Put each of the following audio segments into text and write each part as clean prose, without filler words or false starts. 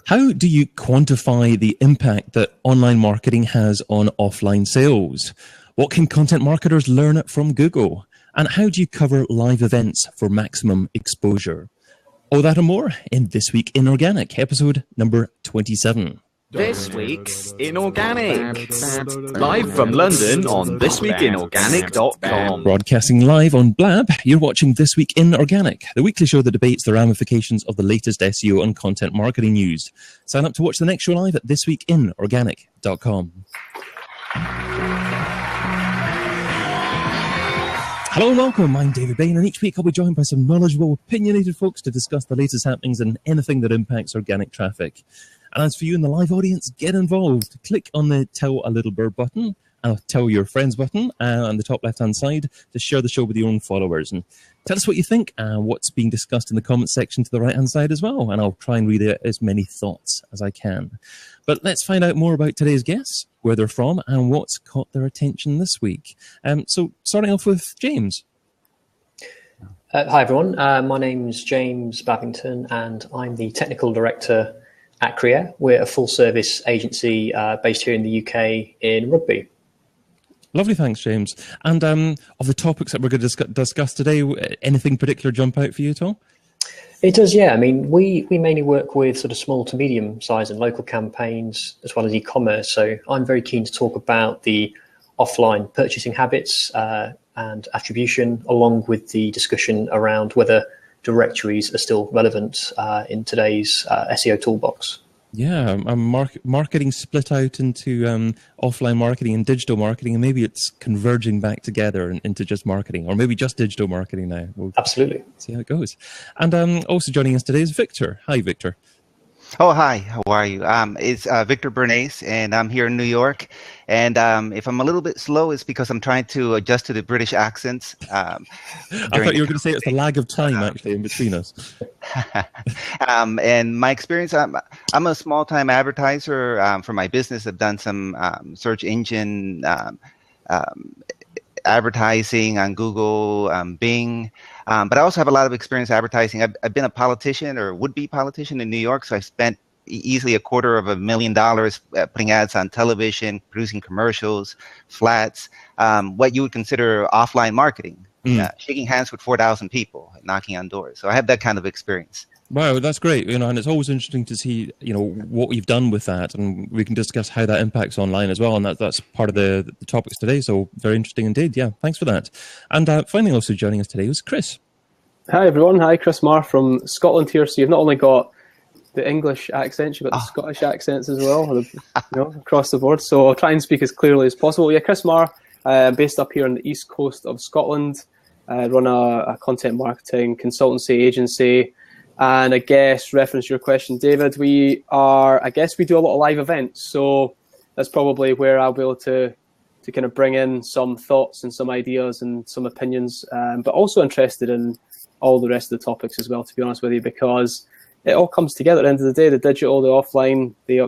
How do you quantify the impact that online marketing has on offline sales? What can content marketers learn from Google? And how do you cover live events for maximum exposure? All that and more in This Week in Organic, episode number 27. This Week's in Organic. Live from London on thisweekinorganic.com. Broadcasting live on Blab, you're watching This Week in Organic, the weekly show that debates the ramifications of the latest SEO and content marketing news. Sign up to watch the next show live at thisweekinorganic.com. Hello and welcome, I'm David Bain, and each week I'll be joined by some knowledgeable, opinionated folks to discuss the latest happenings and anything that impacts organic traffic. And as for you in the live audience, get involved. Click on the Tell a Little Bird button, Tell Your Friends button on the top left-hand side to share the show with your own followers. And tell us what you think and what's being discussed in the comments section to the right-hand side as well. And I'll try and read out as many thoughts as I can. But let's find out more about today's guests, where they're from, and what's caught their attention this week. So starting off with James. Hi, everyone. My name's James Babington, and I'm the Technical Director at Creer. We're a full-service agency based here in the UK in Rugby. Lovely, thanks, James. And of the topics that we're going to discuss today, anything particular jump out for you at all? It does, yeah. I mean, we mainly work with sort of small to medium-sized and local campaigns as well as e-commerce. So I'm very keen to talk about the offline purchasing habits and attribution, along with the discussion around whether directories are still relevant in today's SEO toolbox. Yeah, marketing split out into offline marketing and digital marketing, and maybe it's converging back together into just marketing, or maybe just digital marketing now. We'll Absolutely. see how it goes. And also joining us today is Victor. Hi, Victor. Oh, hi. How are you? It's Victor Bernays, and I'm here in New York. And if I'm a little bit slow, it's because I'm trying to adjust to the British accents. I thought you were going to say it's the lag of time, actually, in between us. And my experience, I'm a small-time advertiser for my business. I've done some search engine advertising on Google, Bing. But I also have a lot of experience advertising. I've been a politician or would-be politician in New York, so I spent easily $250,000 putting ads on television, producing commercials, flats, what you would consider offline marketing, shaking hands with 4,000 people, knocking on doors. So I have that kind of experience. Wow, that's great. And it's always interesting to see, what we've done with that, and we can discuss how that impacts online as well. And that's part of the topics today. So very interesting indeed. Yeah, thanks for that. And finally, also joining us today was Chris. Hi, everyone. Hi, Chris Marr from Scotland here. So you've not only got the English accents, you've got the Scottish accents as well, across the board. So I'll try and speak as clearly as possible. Yeah, Chris Marr, based up here on the east coast of Scotland. Run a content marketing consultancy agency. And I guess, reference your question, David, we do a lot of live events. So that's probably where I'll be able to kind of bring in some thoughts and some ideas and some opinions, but also interested in all the rest of the topics as well, to be honest with you, because it all comes together at the end of the day. The digital, the offline, it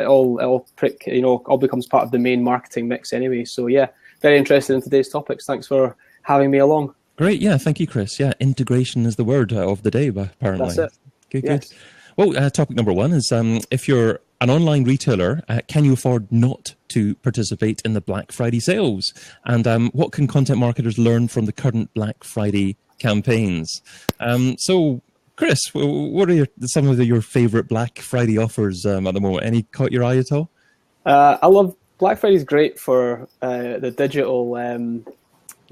all becomes part of the main marketing mix anyway. So yeah, very interested in today's topics. Thanks for having me along. Great, yeah, thank you, Chris. Yeah, integration is the word of the day, apparently. That's it. Good, yes. Good. Well, topic number one is if you're an online retailer, can you afford not to participate in the Black Friday sales? And what can content marketers learn from the current Black Friday campaigns? So, Chris, what are some of your favorite Black Friday offers at the moment? Any caught your eye at all? I love Black Friday. Is great for the digital.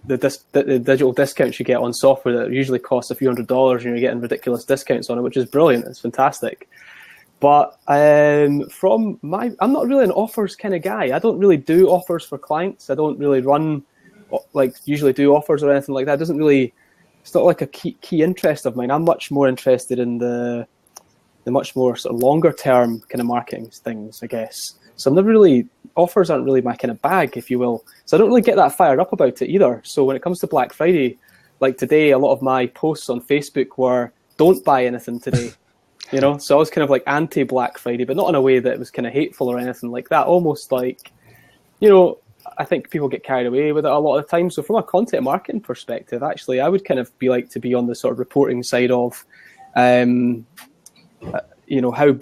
The digital discounts you get on software that usually costs a few $100s, and you're getting ridiculous discounts on it, which is brilliant. It's fantastic. But I'm not really an offers kind of guy. I don't really do offers for clients. I don't really usually do offers or anything like that. It's not like a key interest of mine. I'm much more interested in the much more sort of longer term kind of marketing things, I guess. So offers aren't really my kind of bag, if you will. So I don't really get that fired up about it either. So when it comes to Black Friday, like today, a lot of my posts on Facebook were, don't buy anything today. So I was kind of like anti-Black Friday, but not in a way that it was kind of hateful or anything like that. Almost like, I think people get carried away with it a lot of the time. So from a content marketing perspective, actually, I would kind of be on the sort of reporting side of, how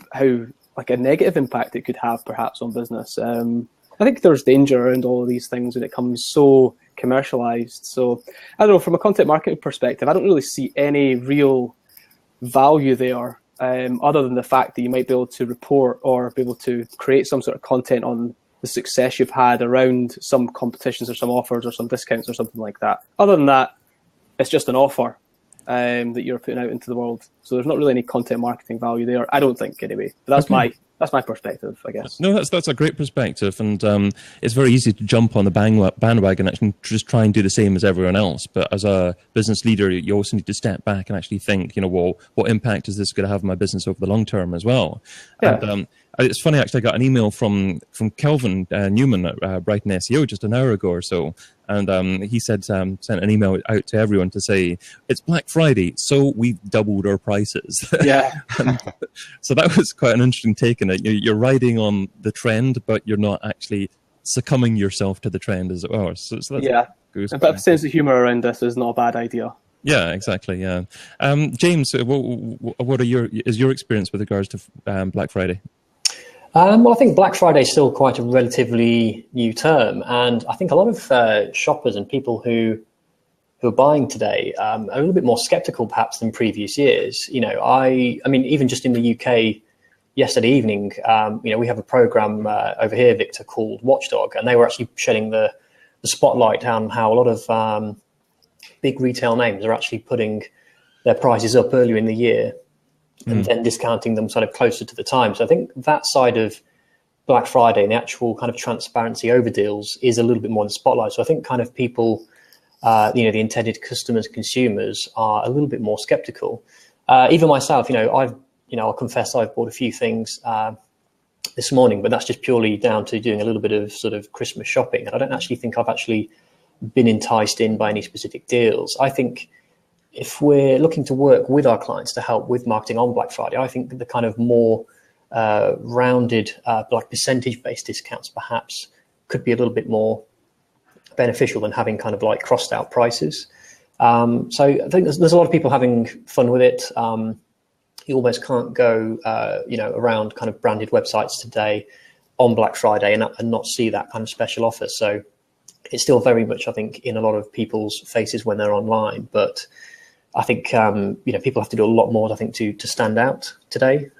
like a negative impact it could have perhaps on business. I think there's danger around all of these things when it comes so commercialized. So I don't know, from a content marketing perspective, I don't really see any real value there, other than the fact that you might be able to report or be able to create some sort of content on the success you've had around some competitions or some offers or some discounts or something like that. Other than that, it's just an offer that you're putting out into the world. So there's not really any content marketing value there, I don't think, anyway. But that's my perspective, I guess. No, that's a great perspective, and it's very easy to jump on the bandwagon and actually just try and do the same as everyone else. But as a business leader, you also need to step back and actually think, well, what impact is this going to have on my business over the long term as well? Yeah. And it's funny, actually, I got an email from Kelvin Newman at Brighton SEO just an hour ago or so, and he said sent an email out to everyone to say it's Black Friday, so we've doubled our prices. Yeah. So that was quite an interesting take on it. You're riding on the trend, but you're not actually succumbing yourself to the trend, as it were. So that's a bit of sense of humor around this is not a bad idea. Yeah, exactly. Yeah, James, what is your experience with regards to Black Friday? Well, I think Black Friday is still quite a relatively new term, and I think a lot of shoppers and people who are buying today are a little bit more skeptical, perhaps, than previous years. I mean, even just in the UK, yesterday evening, we have a program over here, Victor, called Watchdog, and they were actually shedding the spotlight on how a lot of big retail names are actually putting their prices up earlier in the year. And then discounting them sort of closer to the time. So I think that side of Black Friday and the actual kind of transparency over deals is a little bit more in the spotlight. So I think kind of people, the intended customers, consumers are a little bit more skeptical. Even myself, I'll confess I've bought a few things this morning, but that's just purely down to doing a little bit of sort of Christmas shopping. And I don't actually think I've actually been enticed in by any specific deals. I think if we're looking to work with our clients to help with marketing on Black Friday, I think the kind of more rounded, like percentage-based discounts perhaps could be a little bit more beneficial than having kind of like crossed out prices. So I think there's a lot of people having fun with it. You almost can't go, around kind of branded websites today on Black Friday and not see that kind of special offer. So it's still very much, I think, in a lot of people's faces when they're online, but I think people have to do a lot more, I think, to stand out today.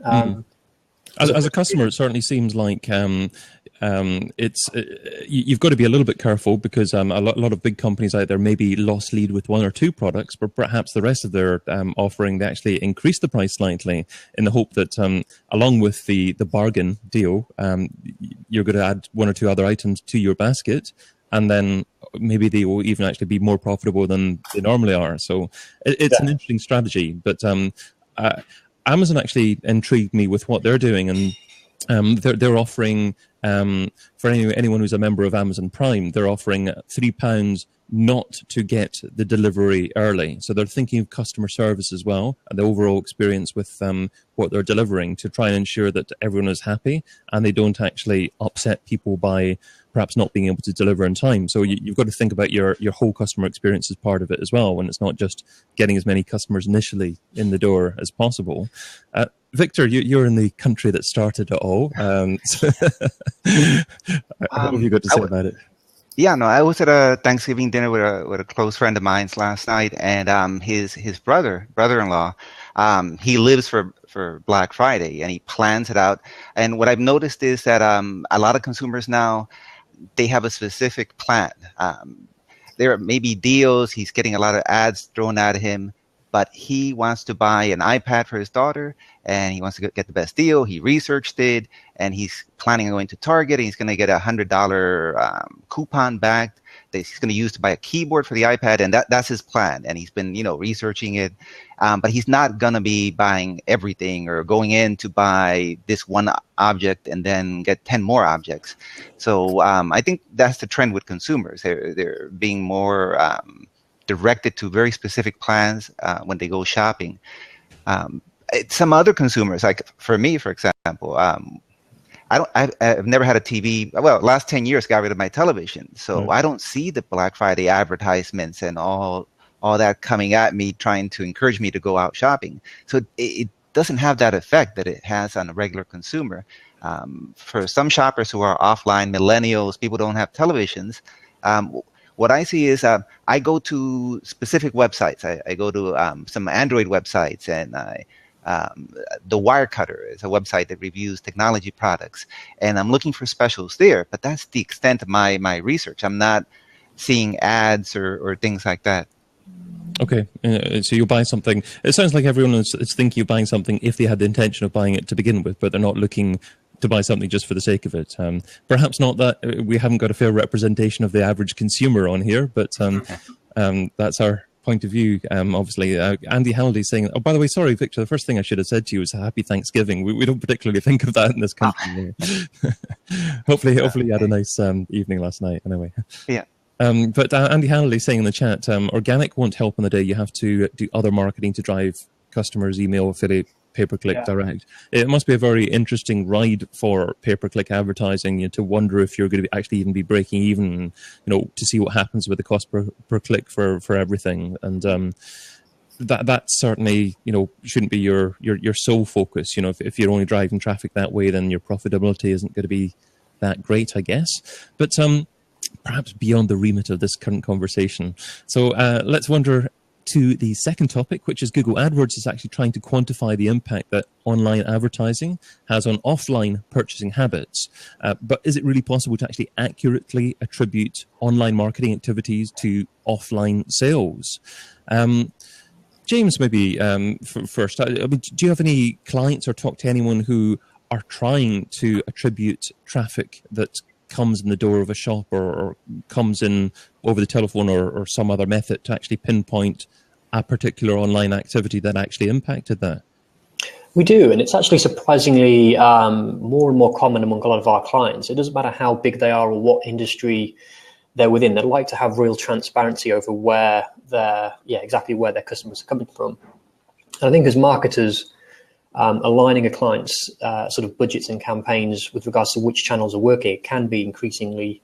As a customer, it certainly seems like it's you've got to be a little bit careful because a lot of big companies out there maybe lost lead with one or two products, but perhaps the rest of their offering, they actually increase the price slightly in the hope that along with the bargain deal, you're going to add one or two other items to your basket, and then maybe they will even actually be more profitable than they normally are. So it's an interesting strategy. But Amazon actually intrigued me with what they're doing, and they're offering for anyone who's a member of Amazon Prime, they're offering £3 not to get the delivery early. So they're thinking of customer service as well, and the overall experience with what they're delivering to try and ensure that everyone is happy and they don't actually upset people by perhaps not being able to deliver in time. So you've got to think about your whole customer experience as part of it as well, when it's not just getting as many customers initially in the door as possible. Victor, you're in the country that started it all. What have you got to say about it? Yeah, no, I was at a Thanksgiving dinner with a close friend of mine last night, and his brother-in-law, he lives for Black Friday, and he plans it out. And what I've noticed is that a lot of consumers now, they have a specific plan. There may be deals, he's getting a lot of ads thrown at him, but he wants to buy an iPad for his daughter, and he wants to get the best deal. He researched it, and he's planning on going to Target, and he's going to get a $100 coupon back that he's going to use to buy a keyboard for the iPad, and that's his plan. And he's been, researching it, but he's not going to be buying everything or going in to buy this one object and then get 10 more objects. So I think that's the trend with consumers. They're being more directed to very specific plans when they go shopping. Some other consumers, like for me, for example, I've never had a TV. Well, last 10 years got rid of my television, so I don't see the Black Friday advertisements and all that coming at me, trying to encourage me to go out shopping. So it doesn't have that effect that it has on a regular consumer. For some shoppers who are offline, millennials, people don't have televisions, what I see is I go to specific websites. I go to some Android websites, and the Wirecutter is a website that reviews technology products, and I'm looking for specials there. But that's the extent of my research. I'm not seeing ads or things like that. Okay, so you buy something. It sounds like everyone is thinking of buying something if they had the intention of buying it to begin with, but they're not looking to buy something just for the sake of it. Perhaps not that we haven't got a fair representation of the average consumer on here, but that's our point of view. Obviously, Andy Halliday saying, oh, by the way, sorry, Victor, the first thing I should have said to you was Happy Thanksgiving. We don't particularly think of that in this country. Hopefully you had a nice evening last night, anyway. Yeah. But Andy Halliday saying in the chat, organic won't help on the day. You have to do other marketing to drive customers, email, affiliate, pay-per-click, direct. It must be a very interesting ride for pay-per-click advertising, to wonder if you're going to actually even be breaking even, to see what happens with the cost per click for everything. And that certainly, shouldn't be your sole focus. If you're only driving traffic that way, then your profitability isn't going to be that great, I guess. But perhaps beyond the remit of this current conversation. So let's wander to the second topic, which is Google AdWords is actually trying to quantify the impact that online advertising has on offline purchasing habits. But is it really possible to actually accurately attribute online marketing activities to offline sales? James, maybe first, do you have any clients or talk to anyone who are trying to attribute traffic that comes in the door of a shop or comes in over the telephone or some other method to actually pinpoint a particular online activity that actually impacted that? We do, and it's actually surprisingly more and more common among a lot of our clients. It doesn't matter how big they are or what industry they're within. They'd like to have real transparency over exactly where their customers are coming from. And I think as marketers, aligning a client's sort of budgets and campaigns with regards to which channels are working, it can be increasingly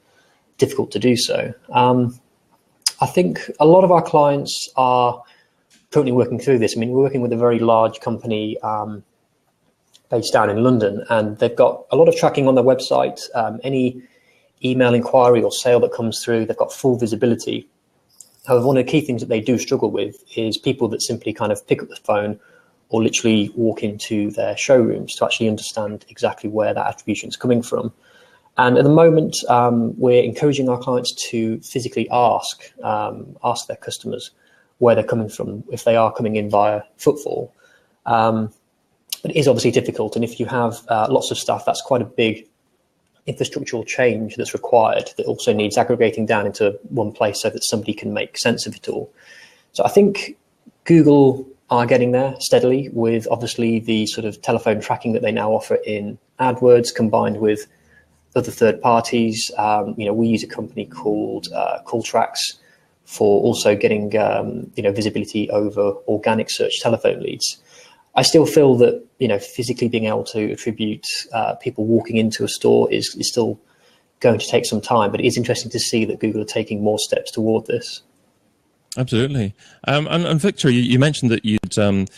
difficult to do so. I think a lot of our clients are currently working through this. I mean, we're working with a very large company based down in London, and they've got a lot of tracking on their website. Any email inquiry or sale that comes through, they've got full visibility. However, one of the key things that they do struggle with is people that simply kind of pick up the phone or literally walk into their showrooms to actually understand exactly where that attribution is coming from. And at the moment, we're encouraging our clients to physically ask their customers where they're coming from, if they are coming in via footfall. But it is obviously difficult. And if you have lots of stuff, that's quite a big infrastructural change that's required that also needs aggregating down into one place so that somebody can make sense of it all. So I think Google are getting there steadily with obviously the sort of telephone tracking that they now offer in AdWords combined with other third parties. We use a company called CallTracks for also getting visibility over organic search telephone leads. I still feel that physically being able to attribute people walking into a store is still going to take some time, but it is interesting to see that Google are taking more steps toward this. Absolutely. And Victor, you mentioned that you'd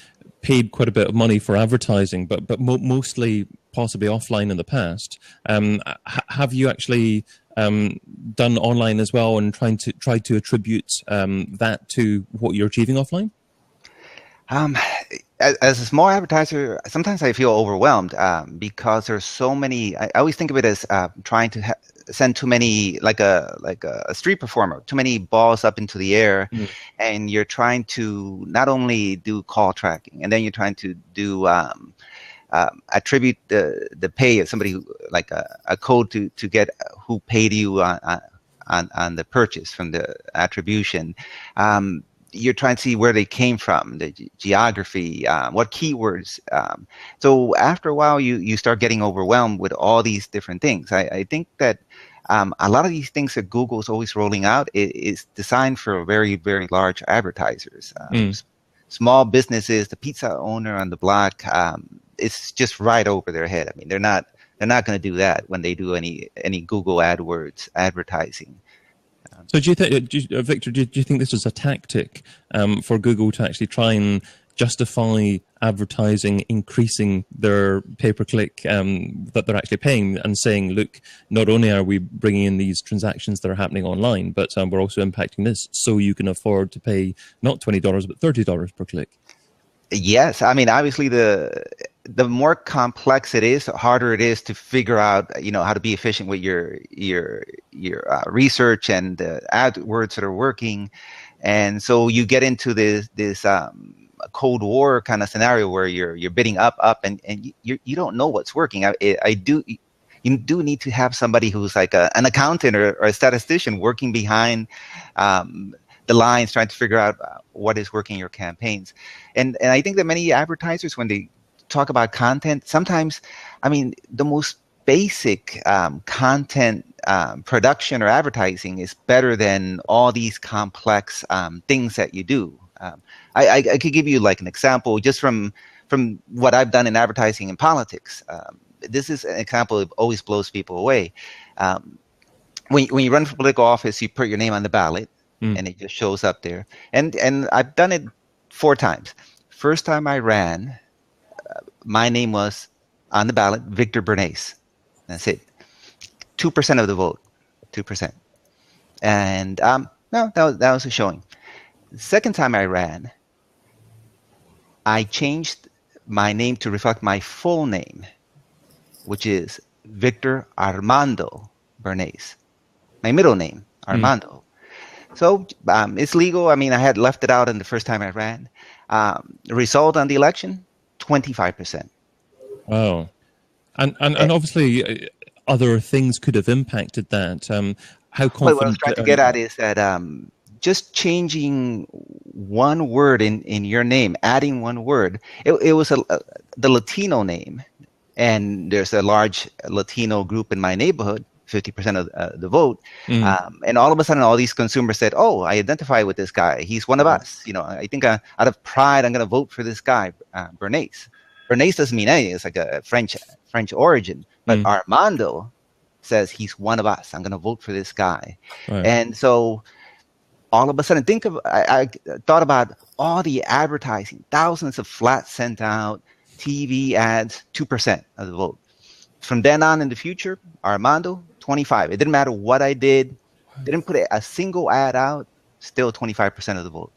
paid quite a bit of money for advertising, but mostly possibly offline in the past. Have you actually done online as well and tried to attribute that to what you're achieving offline? As a small advertiser, sometimes I feel overwhelmed because there's so many. I always think of it as trying to send too many, like a street performer, too many balls up into the air, and you're trying to not only do call tracking, and then you're trying to do attribute the pay of somebody who, like a code to get who paid you on the purchase from the attribution. You're trying to see where they came from, the geography, what keywords. So after a while, you start getting overwhelmed with all these different things. I think that a lot of these things that Google's always rolling out is designed for very, very large advertisers. Small businesses, the pizza owner on the block, it's just right over their head. I mean, they're not going to do that when they do any Google AdWords advertising. So do you think, Victor, do you think this is a tactic for Google to actually try and justify advertising increasing their pay-per-click that they're actually paying, and saying, look, not only are we bringing in these transactions that are happening online, but we're also impacting this, so you can afford to pay not $20 but $30 per click. Yes, I mean, obviously the more complex it is, the harder it is to figure out, how to be efficient with your research and the AdWords that are working, and so you get into this Cold War kind of scenario where you're bidding up, and you don't know what's working. You do need to have somebody who's like an accountant or a statistician working behind the lines, trying to figure out what is working in your campaigns. And I think that many advertisers, when they talk about content, sometimes, I mean, the most basic content production or advertising is better than all these complex things that you do. I could give you like an example just from what I've done in advertising and politics. This is an example that always blows people away. When you run for political office, you put your name on the ballot, and it just shows up there. And I've done it 4 times. First time I ran, my name was on the ballot, Victor Bernays. That's it. 2% of the vote, 2%. And no, that was a showing. The second time I ran, I changed my name to reflect my full name, which is Victor Armando Bernays. My middle name, Armando. So it's legal. I mean, I had left it out in the first time I ran. The result on the election, 25%. Wow. And obviously other things could have impacted that. How confident... What I was trying to get at is that just changing one word in your name, adding one word, it was the Latino name, and there's a large Latino group in my neighborhood, 50% of the vote, and all of a sudden all these consumers said, oh, I identify with this guy, he's one of us, I think out of pride I'm going to vote for this guy, Bernays. Bernays doesn't mean anything, it's like a French origin, but Armando says he's one of us, I'm going to vote for this guy. Right. And so all of a sudden, I thought about all the advertising, thousands of flats sent out, TV ads, 2% of the vote. From then on in the future, Armando, 25. It didn't matter what I did, didn't put a single ad out, still 25% of the vote.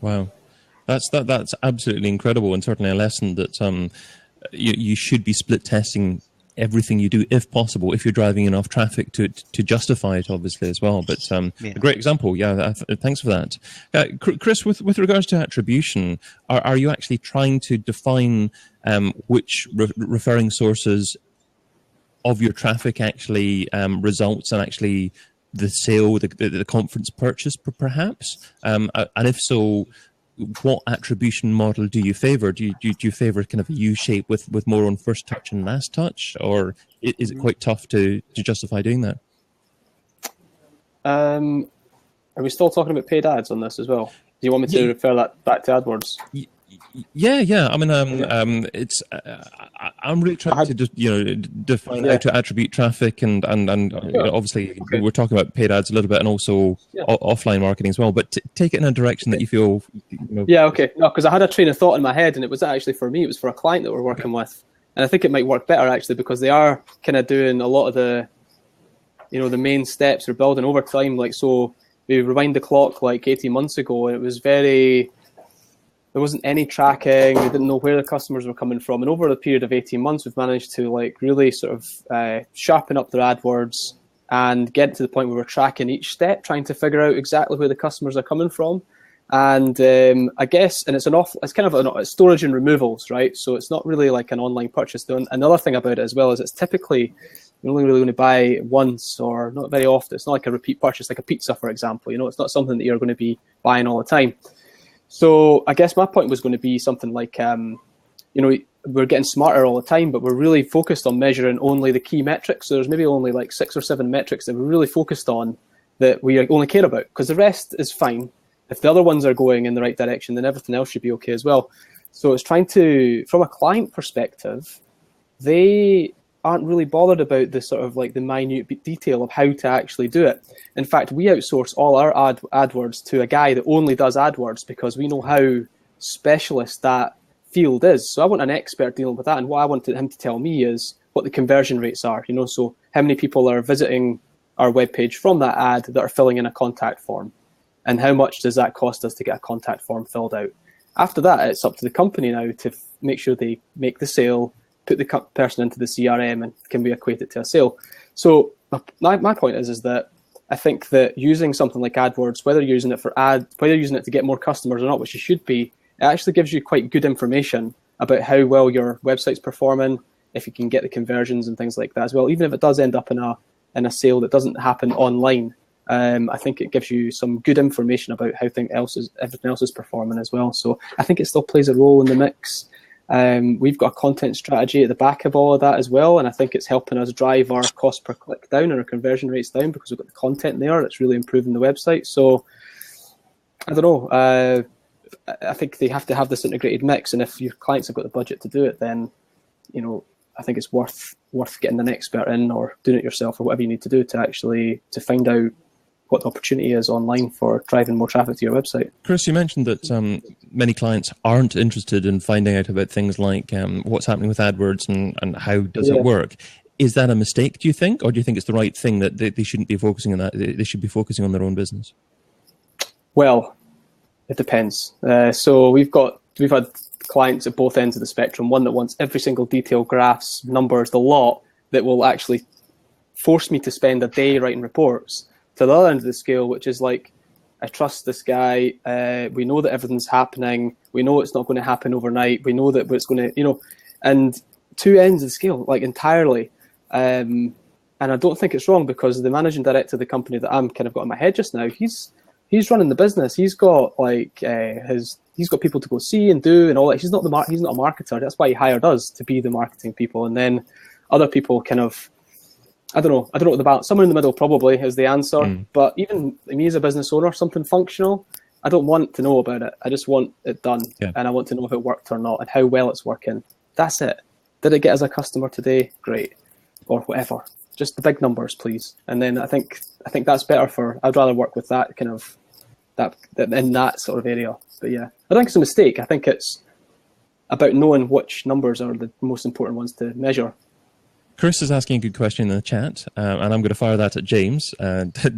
Wow, that's absolutely incredible, and certainly a lesson that you should be split testing everything you do, if possible, if you're driving enough traffic to justify it, obviously, as well. But a great example. Yeah, thanks for that. Chris, with regards to attribution, are you actually trying to define which referring sources of your traffic actually results in actually the sale, the conference purchase, perhaps? And if so, what attribution model do you favor? Do you favor kind of a U shape with more on first touch and last touch, or is it quite tough to justify doing that? Are we still talking about paid ads on this as well? Do you want me to refer that back to AdWords? Yeah. I mean, it's I'm really trying to just define how to attribute traffic, and obviously we're talking about paid ads a little bit, and also offline marketing as well. But take it in a direction that you feel. Yeah. Okay. No, because I had a train of thought in my head, and it was actually for me. It was for a client that we're working with, and I think it might work better actually, because they are kind of doing a lot of the, the main steps they're building over time. Like, so we rewind the clock like 18 months ago, and it was there wasn't any tracking. We didn't know where the customers were coming from. And over the period of 18 months, we've managed to really sort of sharpen up their AdWords and get to the point where we're tracking each step, trying to figure out exactly where the customers are coming from. And I guess, and it's kind of storage and removals, right? So it's not really like an online purchase. Another thing about it as well is it's typically you're only really going to buy once, or not very often. It's not like a repeat purchase, like a pizza, for example. It's not something that you're going to be buying all the time. So I guess my point was going to be something like, we're getting smarter all the time, but we're really focused on measuring only the key metrics. So there's maybe only like 6 or 7 metrics that we're really focused on that we only care about, because the rest is fine. If the other ones are going in the right direction, then everything else should be okay as well. So it's trying to, from a client perspective, they aren't really bothered about the sort of like the minute detail of how to actually do it. In fact, we outsource all our AdWords to a guy that only does AdWords, because we know how specialist that field is. So I want an expert dealing with that, and what I wanted him to tell me is what the conversion rates are, so how many people are visiting our webpage from that ad that are filling in a contact form, and how much does that cost us to get a contact form filled out. After that, it's up to the company now to make sure they make the sale, put the person into the CRM, and can be equated to a sale. So my point is that I think that using something like AdWords, whether you're using it for whether you're using it to get more customers or not, which you should be, it actually gives you quite good information about how well your website's performing, if you can get the conversions and things like that as well. Even if it does end up in a sale that doesn't happen online, I think it gives you some good information about how everything else is performing as well. So I think it still plays a role in the mix. We've got a content strategy at the back of all of that as well, and I think it's helping us drive our cost per click down and our conversion rates down because we've got the content there that's really improving the website. So I don't know. I think they have to have this integrated mix, and if your clients have got the budget to do it, then I think it's worth getting an expert in or doing it yourself or whatever you need to do to find out what the opportunity is online for driving more traffic to your website. Chris, you mentioned that many clients aren't interested in finding out about things like what's happening with AdWords and how does it work. Is that a mistake, do you think, or do you think it's the right thing that they shouldn't be focusing on that? They should be focusing on their own business? Well, it depends. So we've had clients at both ends of the spectrum. One that wants every single detail, graphs, numbers, the lot, that will actually force me to spend a day writing reports. To the other end of the scale, which is like, I trust this guy. We know that everything's happening. We know it's not going to happen overnight. We know that it's going to, and two ends of the scale, like entirely. And I don't think it's wrong because the managing director of the company that I'm kind of got in my head just now, he's running the business. He's got he's got people to go see and do and all that. He's not a marketer. That's why he hired us to be the marketing people. And then other people kind of, I don't know what the balance. Somewhere in the middle probably is the answer. But even me as a business owner, something functional, I don't want to know about it. I just want it done, and I want to know if it worked or not and how well it's working. That's it. Did it get us a customer today? Great, or whatever. Just the big numbers, please. And then I think that's better I'd rather work with that kind of in that sort of area. But yeah, I don't think it's a mistake. I think it's about knowing which numbers are the most important ones to measure. Chris is asking a good question in the chat, and I'm going to fire that at James,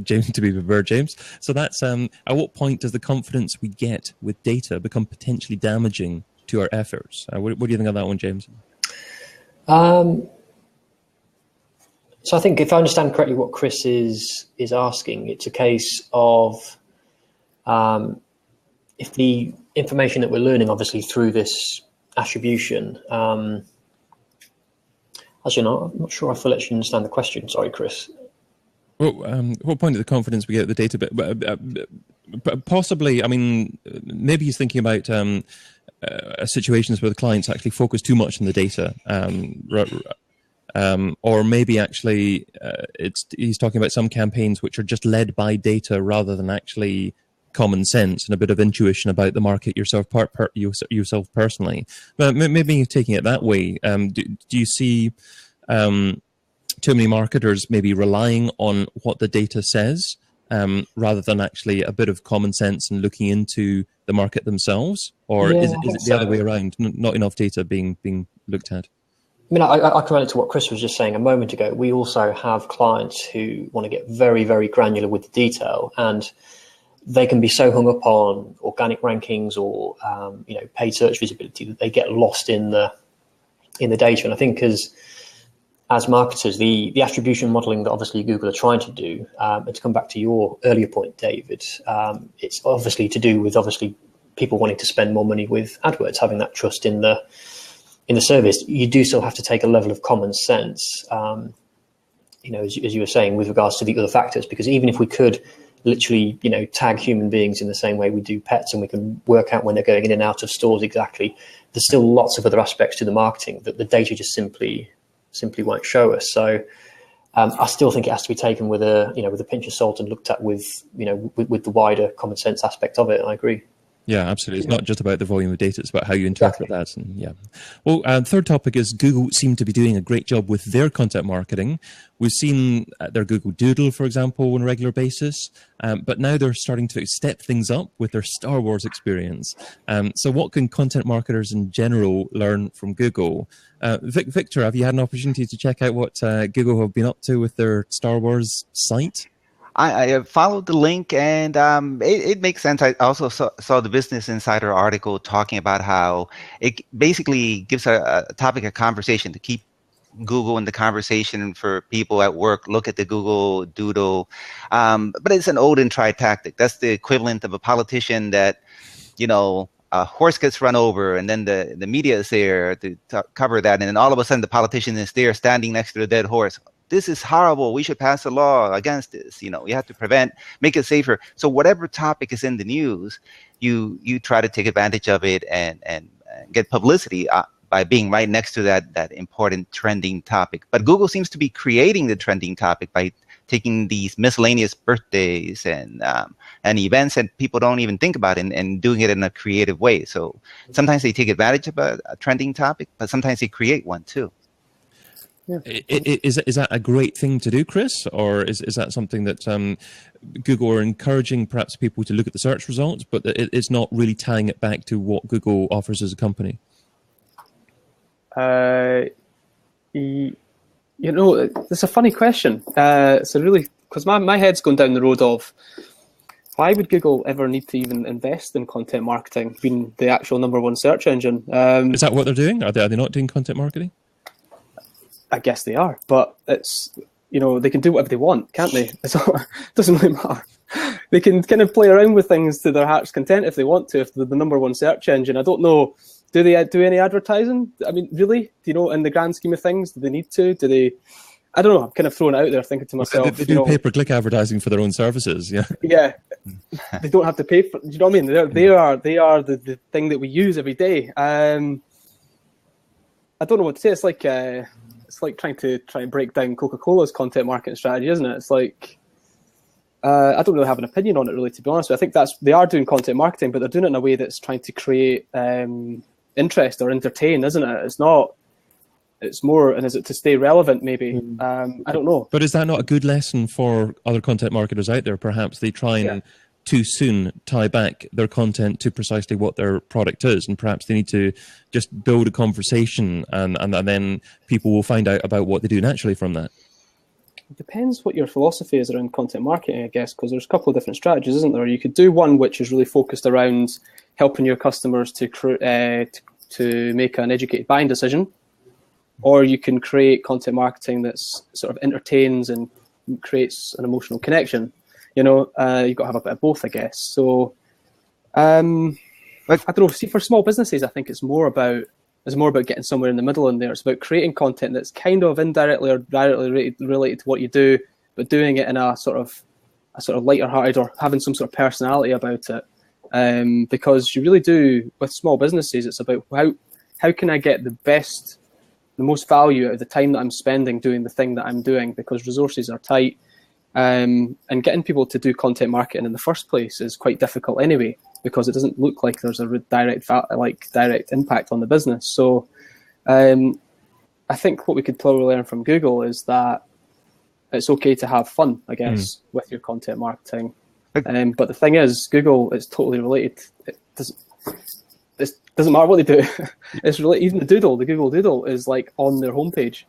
James to be preferred, James. So that's, at what point does the confidence we get with data become potentially damaging to our efforts? What do you think of that one, James? So I think if I understand correctly what Chris is asking, it's a case of if the information that we're learning, obviously through this attribution, actually, I'm not sure I fully actually understand the question. Sorry, Chris. Well, what point of the confidence we get the data? Possibly, I mean, maybe he's thinking about situations where the clients actually focus too much on the data, or maybe actually he's talking about some campaigns which are just led by data rather than actually common sense and a bit of intuition about the market yourself personally. But maybe you're taking it that way. Do you see too many marketers maybe relying on what the data says rather than actually a bit of common sense and looking into the market themselves? Or is it the other way around, not enough data being looked at? I mean, I can relate to what Chris was just saying a moment ago. We also have clients who want to get very, very granular with the detail, and they can be so hung up on organic rankings or paid search visibility that they get lost in the data. And I think as marketers, the attribution modeling that obviously Google are trying to do, and to come back to your earlier point, David, it's obviously to do with people wanting to spend more money with AdWords, having that trust in the service. You do still have to take a level of common sense, as you were saying, with regards to the other factors, because even if we could literally, tag human beings in the same way we do pets, and we can work out when they're going in and out of stores exactly, there's still lots of other aspects to the marketing that the data just simply won't show us. So I still think it has to be taken with a pinch of salt and looked at with the wider common sense aspect of it. I agree. Yeah, absolutely. It's not just about the volume of data, it's about how you interpret that. And yeah. Well, third topic is Google seem to be doing a great job with their content marketing. We've seen their Google Doodle, for example, on a regular basis, but now they're starting to step things up with their Star Wars experience. So what can content marketers in general learn from Google? Victor, have you had an opportunity to check out what Google have been up to with their Star Wars site? I have followed the link, and it makes sense. I also saw the Business Insider article talking about how it basically gives a topic of conversation to keep Google in the conversation for people at work. Look at the Google Doodle. But it's an old and tried tactic. That's the equivalent of a politician that, a horse gets run over, and then the media is there to cover that, and then all of a sudden the politician is there standing next to the dead horse. This is horrible. We should pass a law against this. You have to prevent, make it safer. So whatever topic is in the news, you try to take advantage of it and get publicity by being right next to that important trending topic. But Google seems to be creating the trending topic by taking these miscellaneous birthdays and events that people don't even think about and doing it in a creative way. So sometimes they take advantage of a trending topic, but sometimes they create one too. Yeah. Is that a great thing to do, Chris, or is that something that Google are encouraging perhaps people to look at the search results, but it's not really tying it back to what Google offers as a company? It's a funny question. It's a really, because my head's going down the road of why would Google ever need to even invest in content marketing, being the actual number one search engine? Is that what they're doing? Are they not doing content marketing? I guess they are, but it's, they can do whatever they want, can't they? It doesn't really matter. They can kind of play around with things to their heart's content if they want to, if they're the number one search engine. I don't know, do they do any advertising? I mean, really? In the grand scheme of things, do they need to? Do they? I don't know. I'm kind of throwing it out there thinking to myself. They do pay-per-click advertising for their own services, yeah. Yeah. They don't have to pay for, do you know what I mean? They are the thing that we use every day. I don't know what to say. It's like trying to break down Coca-Cola's content marketing strategy, isn't it? It's like, I don't really have an opinion on it, really, to be honest. I think they are doing content marketing, but they're doing it in a way that's trying to create interest or entertain, isn't it? It's not. It's more, and is it to stay relevant, maybe? I don't know. But is that not a good lesson for other content marketers out there? Perhaps they try and too soon tie back their content to precisely what their product is, and perhaps they need to just build a conversation, and then people will find out about what they do naturally from that. It depends what your philosophy is around content marketing, I guess, because there's a couple of different strategies, isn't there? You could do one which is really focused around helping your customers to make an educated buying decision, or you can create content marketing that's sort of entertains and creates an emotional connection. You've got to have a bit of both, I guess. So, I don't know. See, for small businesses, I think it's more about getting somewhere in the middle in there. It's about creating content that's kind of indirectly or directly related to what you do, but doing it in a sort of lighter-hearted or having some sort of personality about it. Because you really do, with small businesses, it's about how can I get the most value out of the time that I'm spending doing the thing that I'm doing, because resources are tight. And getting people to do content marketing in the first place is quite difficult anyway, because it doesn't look like there's a direct impact on the business. So I think what we could probably learn from Google is that it's okay to have fun, I guess, with your content marketing. But the thing is, Google is totally related. It doesn't matter what they do. It's related. Even the Google Doodle is like on their homepage.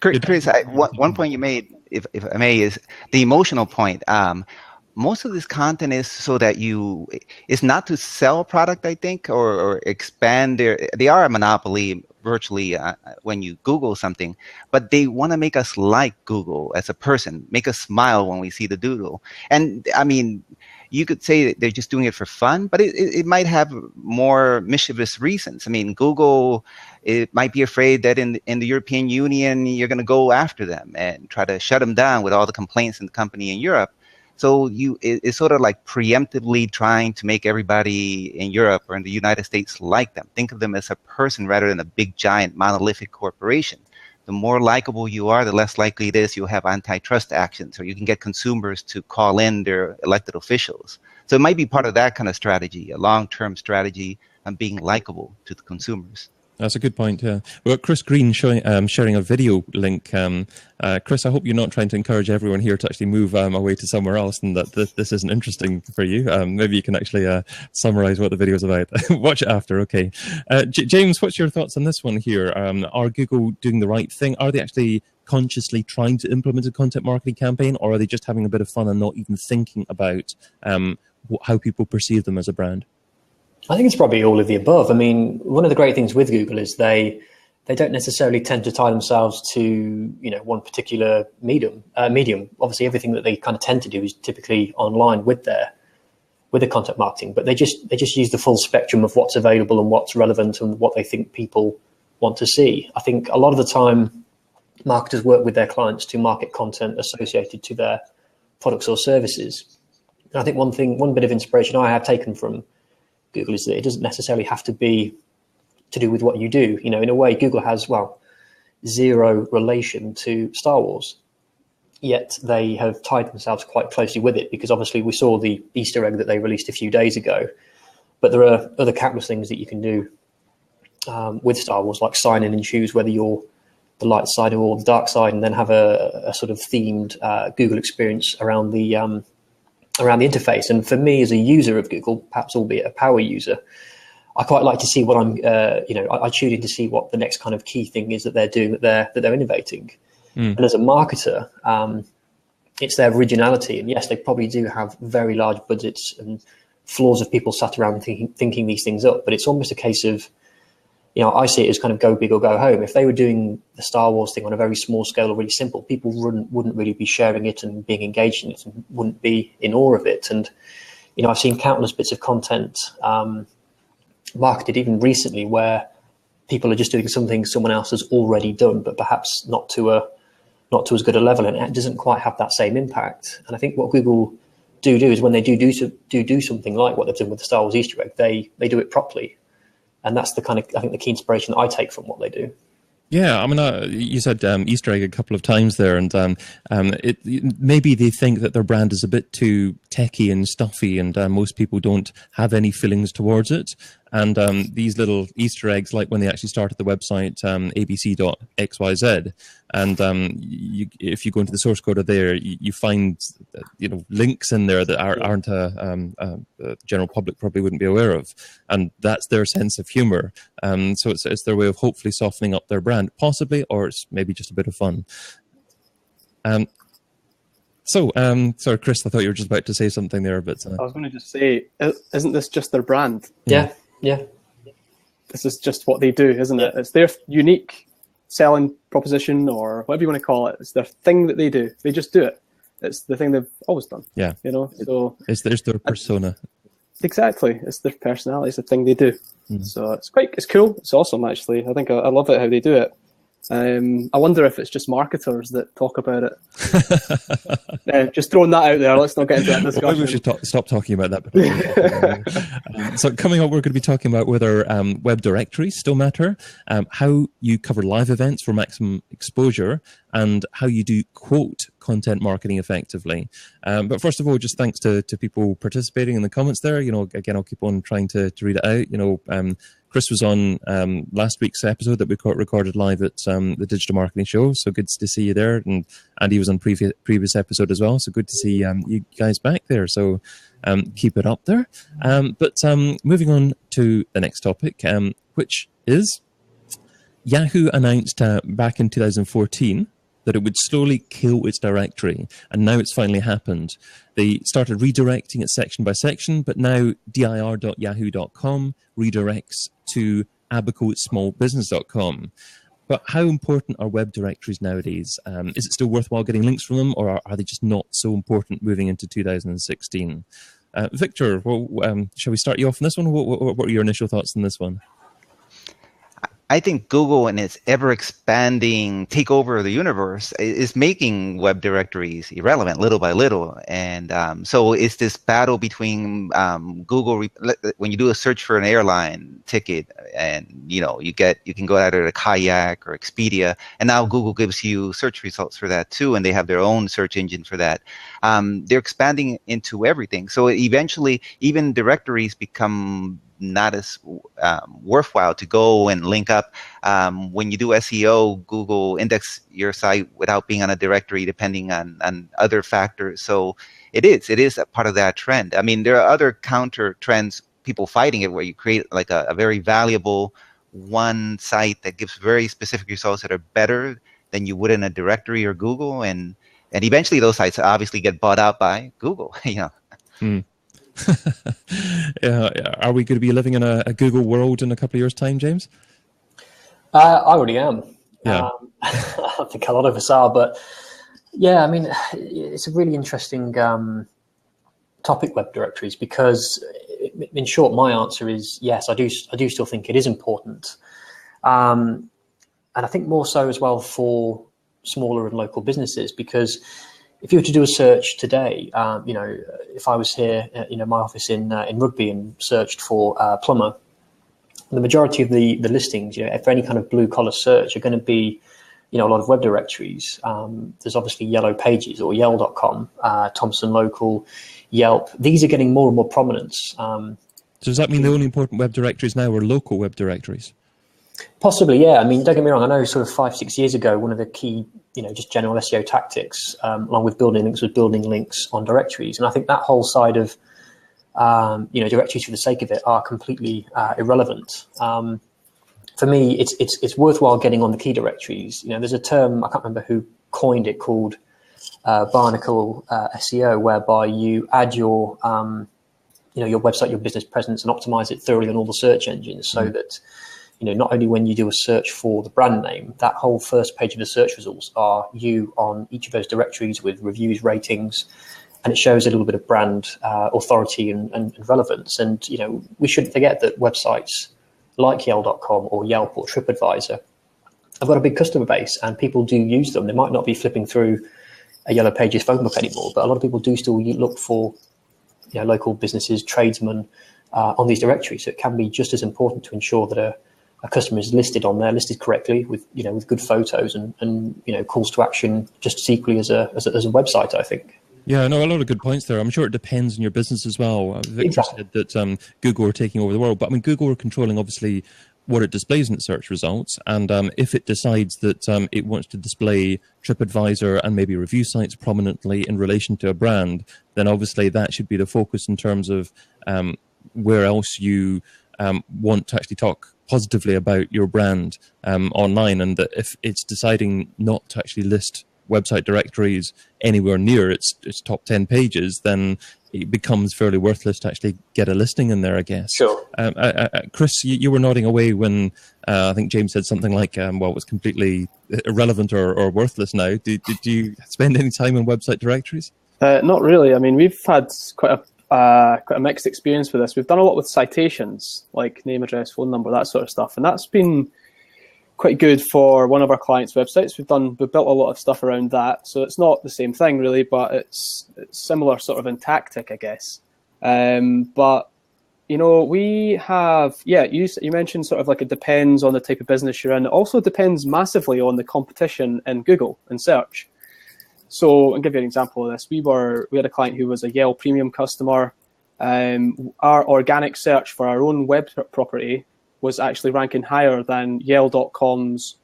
Chris, one point you made, if I may, is the emotional point. Most of this content is so that it's not to sell a product, I think, or expand they are a monopoly virtually when you Google something, but they want to make us like Google as a person, make us smile when we see the doodle. And I mean, you could say that they're just doing it for fun, but it might have more mischievous reasons. I mean, Google, it might be afraid that in the European Union, you're going to go after them and try to shut them down with all the complaints in the company in Europe. So it's sort of like preemptively trying to make everybody in Europe or in the United States like them. Think of them as a person rather than a big, giant, monolithic corporation. The more likable you are, the less likely it is you'll have antitrust actions, or you can get consumers to call in their elected officials. So it might be part of that kind of strategy, a long-term strategy on being likable to the consumers. That's a good point, yeah. We've got Chris Green sharing a video link. Chris, I hope you're not trying to encourage everyone here to actually move away to somewhere else and that this isn't interesting for you. Maybe you can actually summarize what the video is about. Watch it after, okay. James, what's your thoughts on this one here? Are Google doing the right thing? Are they actually consciously trying to implement a content marketing campaign, or are they just having a bit of fun and not even thinking about how people perceive them as a brand? I think it's probably all of the above. I mean, one of the great things with Google is they don't necessarily tend to tie themselves to one particular medium. Obviously, everything that they kind of tend to do is typically online with their content marketing, but they just use the full spectrum of what's available and what's relevant and what they think people want to see. I think a lot of the time, marketers work with their clients to market content associated to their products or services. And I think one bit of inspiration I have taken from Google is that it doesn't necessarily have to be to do with what you do. In a way, Google has, zero relation to Star Wars, yet they have tied themselves quite closely with it, because obviously we saw the Easter egg that they released a few days ago, but there are other countless things that you can do with Star Wars, like sign in and choose whether you're the light side or the dark side, and then have a sort of themed Google experience around the interface. And for me, as a user of Google, perhaps albeit a power user, I quite like to see what I tune in to see what the next kind of key thing is that they're doing, that they're innovating. And as a marketer, it's their originality. And yes, they probably do have very large budgets and floors of people sat around thinking these things up, but it's almost a case of, I see it as kind of go big or go home. If they were doing the Star Wars thing on a very small scale or really simple, people wouldn't really be sharing it and being engaged in it and wouldn't be in awe of it. And, I've seen countless bits of content marketed even recently where people are just doing something someone else has already done, but perhaps not to as good a level, and it doesn't quite have that same impact. And I think what Google do is when they do something like what they've done with the Star Wars Easter egg, they do it properly. And that's the kind of, I think, the key inspiration that I take from what they do. Yeah, I mean, you said Easter egg a couple of times there, and maybe they think that their brand is a bit too techy and stuffy, and most people don't have any feelings towards it. And these little Easter eggs, like when they actually started the website abc.xyz, and if you go into the source code of there, you find links in there that aren't the general public probably wouldn't be aware of, and that's their sense of humor. So it's their way of hopefully softening up their brand, possibly, or it's maybe just a bit of fun. Sorry, Chris, I thought you were just about to say something there, but I was going to just say, isn't this just their brand? Yeah. This is just what they do, isn't it? It's their unique selling proposition, or whatever you want to call it. It's their thing that they do. They just do it. It's the thing they've always done. Yeah. So it's their persona. Exactly. It's their personality. It's the thing they do. So it's cool. It's awesome, actually. I think I love it how they do it. I wonder if it's just marketers that talk about it. Just throwing that out there. Let's not get into that discussion. Maybe we should stop talking about that. So coming up, we're going to be talking about whether web directories still matter, how you cover live events for maximum exposure, and how you do quote content marketing effectively. But first of all, just thanks to people participating in the comments there. Again, I'll keep on trying to read it out. Chris was on last week's episode that we recorded live at the Digital Marketing Show, so good to see you there. And Andy was on previous episode as well, so good to see you guys back there. So keep it up there. But moving on to the next topic, which is Yahoo announced back in 2014 that it would slowly kill its directory, and now it's finally happened. They started redirecting it section by section, but now dir.yahoo.com redirects to abaco@smallbusiness.com. But how important are web directories nowadays? Is it still worthwhile getting links from them, or are they just not so important moving into 2016? Victor, shall we start you off on this one? What are your initial thoughts on this one? I think Google and its ever expanding takeover of the universe is making web directories irrelevant little by little. And so it's this battle between Google. When you do a search for an airline ticket, and you can go either to Kayak or Expedia, and now Google gives you search results for that too, and they have their own search engine for that. They're expanding into everything. So eventually, even directories become not as worthwhile to go and link up. When you do SEO, Google index your site without being on a directory, depending on other factors. So it is a part of that trend. I mean, there are other counter trends, people fighting it, where you create like a very valuable one site that gives very specific results that are better than you would in a directory or Google, and eventually those sites obviously get bought out by Google. Are we going to be living in a Google world in a couple of years' time, James? I already am. Yeah. I think a lot of us are, but yeah, I mean, it's a really interesting topic, web directories, because in short, my answer is yes, I do still think it is important. And I think more so as well for smaller and local businesses, because if you were to do a search today, if I was here, my office in Rugby and searched for plumber, the majority of the listings, for any kind of blue collar search, are going to be, a lot of web directories. There's obviously Yellow Pages or Yell.com, Thomson Local, Yelp. These are getting more and more prominence. So does that mean the only important web directories now are local web directories? Possibly, yeah. I mean, don't get me wrong. I know sort of 5-6 years ago, one of the key, just general SEO tactics, along with building links, was building links on directories. And I think that whole side of, directories for the sake of it are completely irrelevant. For me, it's worthwhile getting on the key directories. There's a term, I can't remember who coined it, called barnacle SEO, whereby you add your website, your business presence, and optimize it thoroughly on all the search engines, so that not only when you do a search for the brand name, that whole first page of the search results are you on each of those directories with reviews, ratings, and it shows a little bit of brand authority and relevance. And, we shouldn't forget that websites like Yell.com or Yelp or TripAdvisor have got a big customer base, and people do use them. They might not be flipping through a Yellow Pages phone book anymore, but a lot of people do still look for local businesses, tradesmen on these directories. So it can be just as important to ensure that a customer is listed correctly with good photos and calls to action just as equally as a website, I think. Yeah, no, a lot of good points there. I'm sure it depends on your business as well. Victor said that Google are taking over the world, but I mean, Google are controlling obviously what it displays in its search results, and if it decides that it wants to display TripAdvisor and maybe review sites prominently in relation to a brand, then obviously that should be the focus in terms of where else you want to actually talk positively about your brand online, and that if it's deciding not to actually list website directories anywhere near its top 10 pages, then it becomes fairly worthless to actually get a listing in there, I guess. Sure. Chris, you were nodding away when I think James said something like, it was completely irrelevant or worthless now. Did you spend any time in website directories? Not really. I mean, we've had quite a mixed experience with this. We've done a lot with citations, like name, address, phone number, that sort of stuff, and that's been quite good for one of our clients' websites. We've built a lot of stuff around that, so it's not the same thing really, but it's similar sort of in tactic, I guess. But we have, you mentioned sort of like it depends on the type of business you're in. It also depends massively on the competition in Google and search. So I'll give you an example of this. We had a client who was a Yell premium customer. Our organic search for our own web property was actually ranking higher than Yell.com's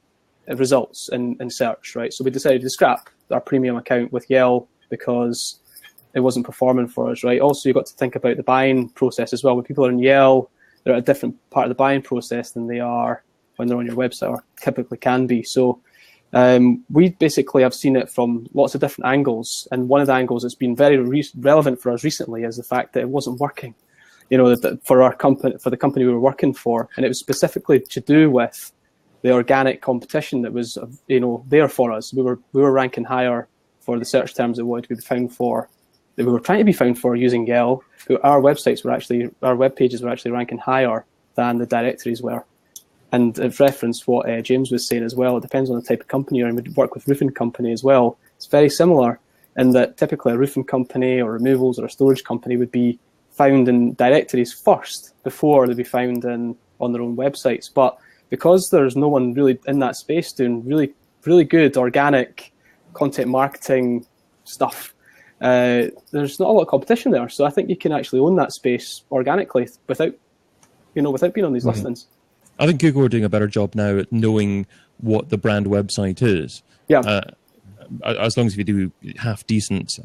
results in search, right? So we decided to scrap our premium account with Yell because it wasn't performing for us, right? Also, you've got to think about the buying process as well. When people are in Yell, they're at a different part of the buying process than they are when they're on your website, or typically can be. So we basically have seen it from lots of different angles. And one of the angles that's been very relevant for us recently is the fact that it wasn't working. For our company, for the company we were working for, and it was specifically to do with the organic competition that was, there for us. We were ranking higher for the search terms that we wanted to be found for, that we were trying to be found for using Yell. Our web pages were actually ranking higher than the directories were. And it referenced what James was saying as well. It depends on the type of company you're in. We work with roofing company as well. It's very similar in that typically a roofing company or removals or a storage company would be found in directories first before they'd be found on their own websites. But because there's no one really in that space doing really, really good organic content marketing stuff, there's not a lot of competition there. So I think you can actually own that space organically without being on these listings. I think Google are doing a better job now at knowing what the brand website is. Yeah. As long as you do half decent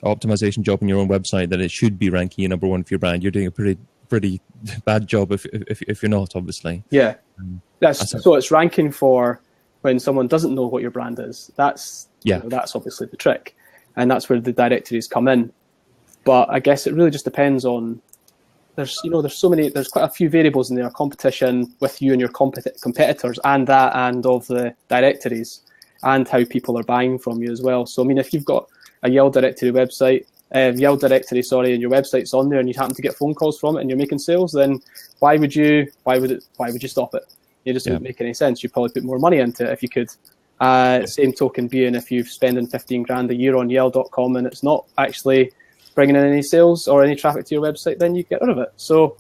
optimization job on your own website, then it should be ranking you number one for your brand. You're doing a pretty bad job if you're not, obviously. Yeah. So it's ranking for when someone doesn't know what your brand is. That's obviously the trick. And that's where the directories come in. But I guess it really just depends on, there's quite a few variables in there, competition with you and your competitors and of the directories and how people are buying from you as well. So, I mean, if you've got a Yell directory and your website's on there and you happen to get phone calls from it and you're making sales, then why would you stop it? It just wouldn't make any sense. You'd probably put more money into it if you could. Same token being if you're spending 15 grand a year on Yell.com and it's not actually bringing in any sales or any traffic to your website, then you get rid of it. So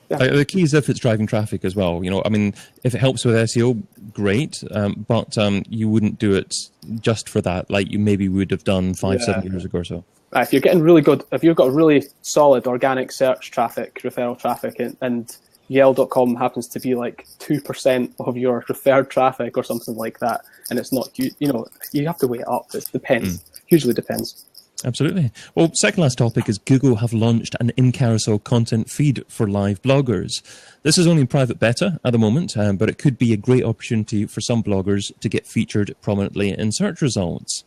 yeah. The key is if it's driving traffic as well. I mean, if it helps with SEO, great, but you wouldn't do it just for that, like you maybe would have done 7 years ago or so. If you're getting really good, if you've got really solid organic search traffic, referral traffic, and Yell.com happens to be like 2% of your referred traffic or something like that, and it's not, you have to weigh it up. It depends. Hugely depends. Absolutely. Well, second last topic is Google have launched an in-carousel content feed for live bloggers. This is only in private beta at the moment, but it could be a great opportunity for some bloggers to get featured prominently in search results.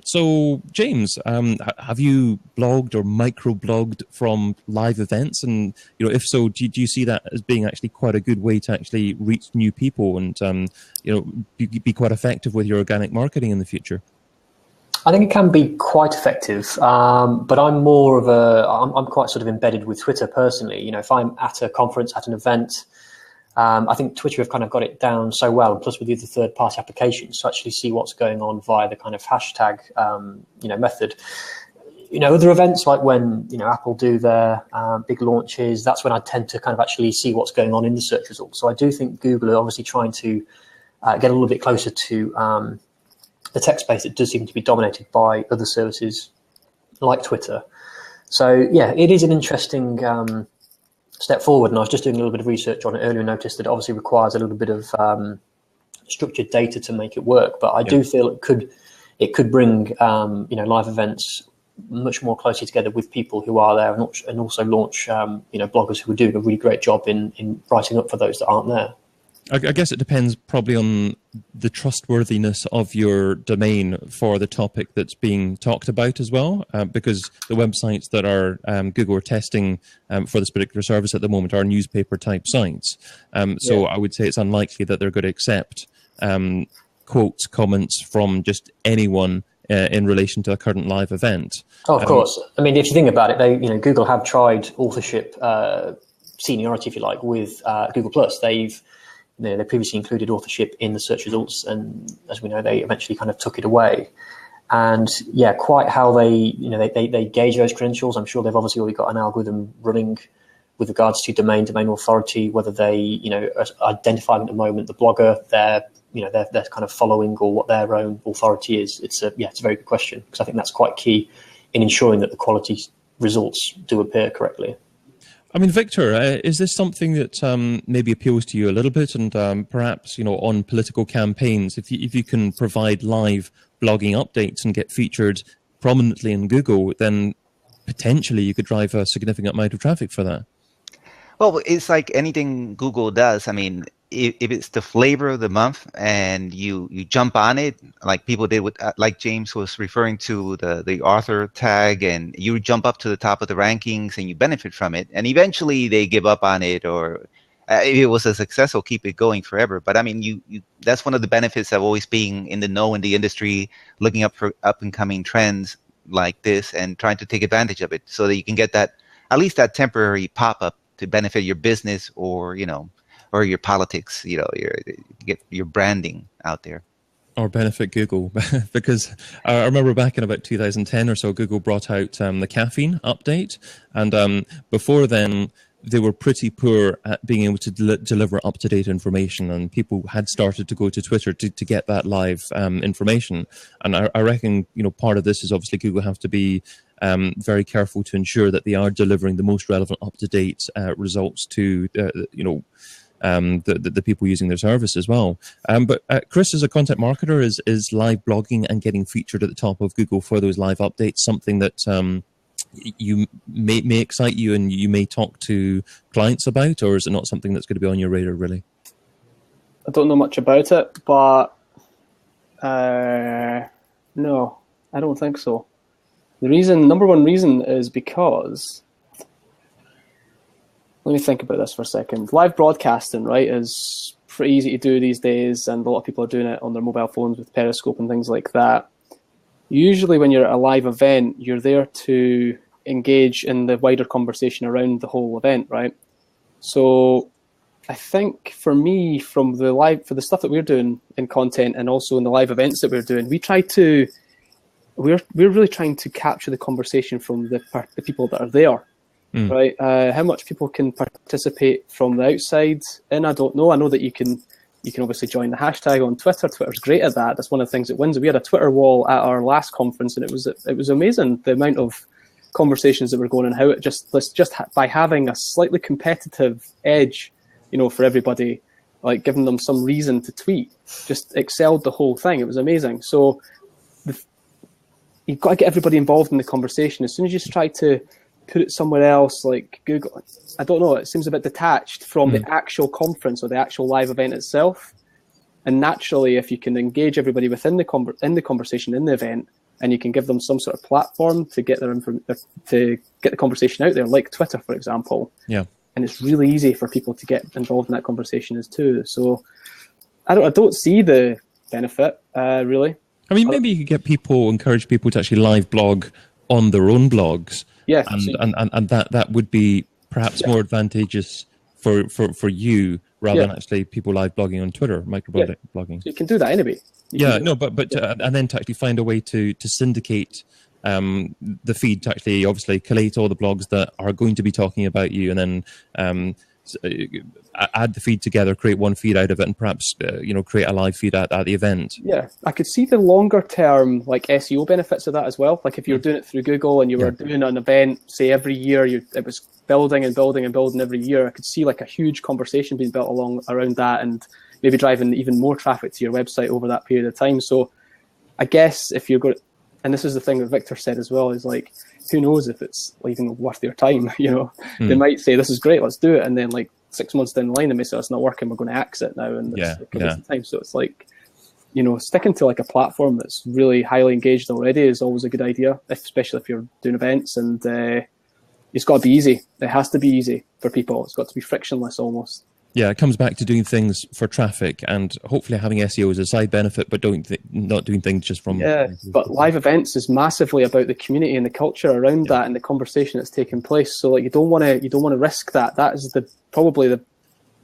So, James, have you blogged or microblogged from live events? And if so, do you see that as being actually quite a good way to actually reach new people and be quite effective with your organic marketing in the future? I think it can be quite effective, but I'm more of I'm quite sort of embedded with Twitter personally. If I'm at a conference, at an event, I think Twitter have kind of got it down so well, and plus with the other third-party applications to actually see what's going on via the kind of hashtag, method. Other events like when, Apple do their big launches, that's when I tend to kind of actually see what's going on in the search results. So I do think Google are obviously trying to get a little bit closer to the tech space that does seem to be dominated by other services like Twitter. So, yeah, it is an interesting step forward. And I was just doing a little bit of research on it earlier and noticed that it obviously requires a little bit of structured data to make it work. But I do feel it could bring, live events much more closely together with people who are there and also launch, bloggers who are doing a really great job in writing up for those that aren't there. I guess it depends probably on the trustworthiness of your domain for the topic that's being talked about as well, because the websites that are Google are testing for this particular service at the moment are newspaper-type sites. So I would say it's unlikely that they're going to accept quotes, comments from just anyone in relation to a current live event. Oh, of course. I mean, if you think about it, Google have tried authorship seniority, if you like, with Google Plus. They previously included authorship in the search results, and as we know, they eventually kind of took it away. And quite how they gauge those credentials. I'm sure they've obviously already got an algorithm running with regards to domain authority, whether they are identifying at the moment the blogger, their kind of following or what their own authority is. It's a very good question, because I think that's quite key in ensuring that the quality results do appear correctly. I mean, Victor, is this something that maybe appeals to you a little bit? And perhaps, on political campaigns, if you can provide live blogging updates and get featured prominently in Google, then potentially you could drive a significant amount of traffic for that. Well, it's like anything Google does. I mean, if it's the flavor of the month and you jump on it, like people did with, like James was referring to the author tag, and you jump up to the top of the rankings and you benefit from it, and eventually they give up on it, or if it was a success, will keep it going forever. But I mean, you that's one of the benefits of always being in the know in the industry, looking up for up and coming trends like this and trying to take advantage of it, so that you can get that, at least that temporary pop-up to benefit your business or or your politics, get your branding out there. Or benefit Google, because I remember back in about 2010 or so, Google brought out the caffeine update, and before then they were pretty poor at being able to deliver up-to-date information, and people had started to go to Twitter to get that live information. And I reckon, part of this is obviously Google have to be very careful to ensure that they are delivering the most relevant up-to-date results to the people using their service as well. But Chris, as a content marketer, is live blogging and getting featured at the top of Google for those live updates something that you may excite you and you may talk to clients about, or is it not something that's going to be on your radar really? I don't know much about it, but no, I don't think so. The number one reason is because, let me think about this for a second. Live broadcasting, right, is pretty easy to do these days, and a lot of people are doing it on their mobile phones with Periscope and things like that. Usually when you're at a live event, you're there to engage in the wider conversation around the whole event, right? So I think for me, for the stuff that we're doing in content and also in the live events that we're doing, we're really trying to capture the conversation from the people that are there, right? How much people can participate from the outside in, I don't know. I know that you can obviously join the hashtag on Twitter. Twitter's great at that. That's one of the things that wins. We had a Twitter wall at our last conference, and it was amazing, the amount of conversations that were going on, how it just by having a slightly competitive edge, for everybody, like giving them some reason to tweet, just excelled the whole thing. It was amazing. So you've got to get everybody involved in the conversation. As soon as you try to put it somewhere else, like Google, I don't know, it seems a bit detached from the actual conference or the actual live event itself. And naturally, if you can engage everybody within the conversation in the event, and you can give them some sort of platform to get to get the conversation out there, like Twitter, for example. Yeah. And it's really easy for people to get involved in that conversation as too. So I don't see the benefit really. I mean, maybe you could encourage people to actually live blog on their own blogs. Yeah, and that would be perhaps more advantageous for you rather than actually people live blogging on Twitter, microblogging. You can do that anyway. And then to actually find a way to syndicate the feed, to actually obviously collate all the blogs that are going to be talking about you, and then add the feed together, create one feed out of it, and perhaps create a live feed at the event. Yeah, I could see the longer term like SEO benefits of that as well. Like if you're doing it through Google and you were doing an event, say every year, it was building and building and building every year. I could see like a huge conversation being built around that, and maybe driving even more traffic to your website over that period of time. So I guess if you're going, and this is the thing that Victor said as well, is like, who knows if it's even worth their time, They might say, this is great, let's do it. And then like 6 months down the line, they may say, it's not working, we're going to exit now. And it's time. So it's like, sticking to like a platform that's really highly engaged already is always a good idea, especially if you're doing events. And it's got to be easy. It has to be easy for people. It's got to be frictionless almost. Yeah, it comes back to doing things for traffic and hopefully having SEO as a side benefit, but not doing things just from... Yeah, but live events is massively about the community and the culture around that and the conversation that's taking place. So like you don't want to risk that. That is probably the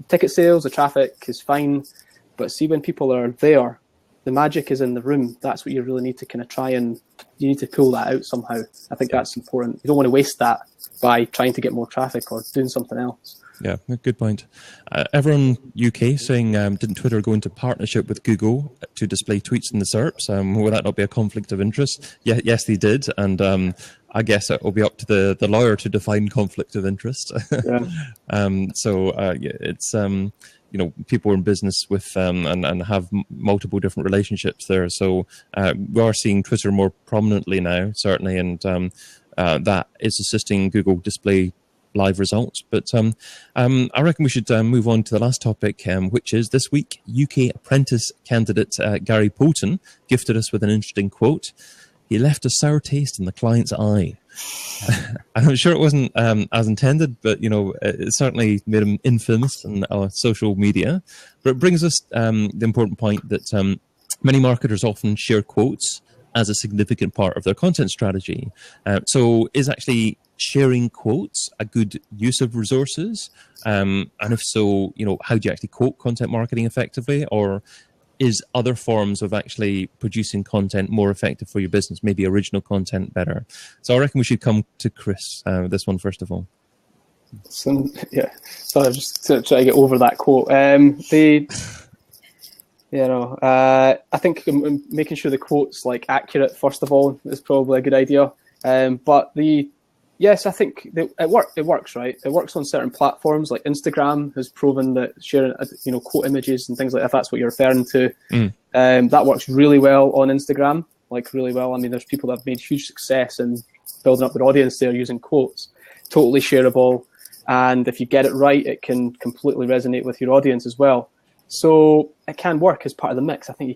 ticket sales, the traffic is fine, but see when people are there, the magic is in the room. That's what you really need to kind of you need to pull that out somehow. I think that's important. You don't want to waste that by trying to get more traffic or doing something else. Yeah, good point. Everyone UK saying, didn't Twitter go into partnership with Google to display tweets in the SERPs? Will that not be a conflict of interest? Yeah, yes, they did. And I guess it will be up to the lawyer to define conflict of interest. Yeah. It's, people are in business with and have multiple different relationships there. So we are seeing Twitter more prominently now, certainly, and that is assisting Google display live results. But I reckon we should move on to the last topic, which is this week UK apprentice candidate Gary Poulton gifted us with an interesting quote. He left a sour taste in the client's eye. I'm sure it wasn't as intended, but it certainly made him infamous on social media. But it brings us the important point that many marketers often share quotes as a significant part of their content strategy. So is actually sharing quotes a good use of resources? And if so, how do you actually quote content marketing effectively? Or is other forms of actually producing content more effective for your business? Maybe original content better? So I reckon we should come to Chris, this one first of all. So I'm just trying to get over that quote. I think making sure the quote's like accurate first of all is probably a good idea. Yes, I think it works, right? It works on certain platforms. Like Instagram has proven that sharing, quote images and things like that, if that's what you're referring to, that works really well on Instagram, like really well. I mean, there's people that have made huge success in building up their audience there using quotes. Totally shareable. And if you get it right, it can completely resonate with your audience as well. So it can work as part of the mix. I think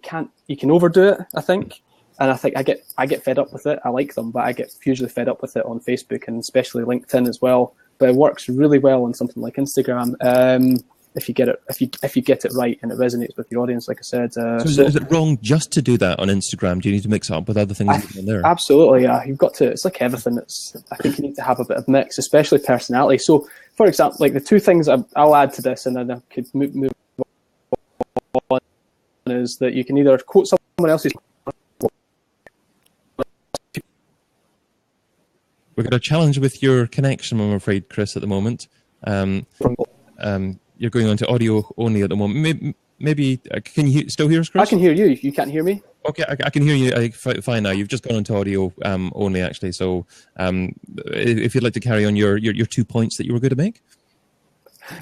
you can overdo it, I think. And I think I get fed up with it. I like them, but I get hugely fed up with it on Facebook and especially LinkedIn as well. But it works really well on something like Instagram if you get it right and it resonates with your audience. Like I said, so is it wrong just to do that on Instagram? Do you need to mix it up with other things on there? Absolutely, yeah. You've got to. It's like everything. I think you need to have a bit of mix, especially personality. So, for example, like the two things I'll add to this, and then I could move on, is that you can either quote someone else's. We've got a challenge with your connection, I'm afraid, Chris, at the moment. You're going on to audio only at the moment. Maybe can you still hear us, Chris? I can hear you. You can't hear me? Okay, I can hear you fine now. You've just gone into audio only, actually. So if you'd like to carry on your 2 points that you were going to make.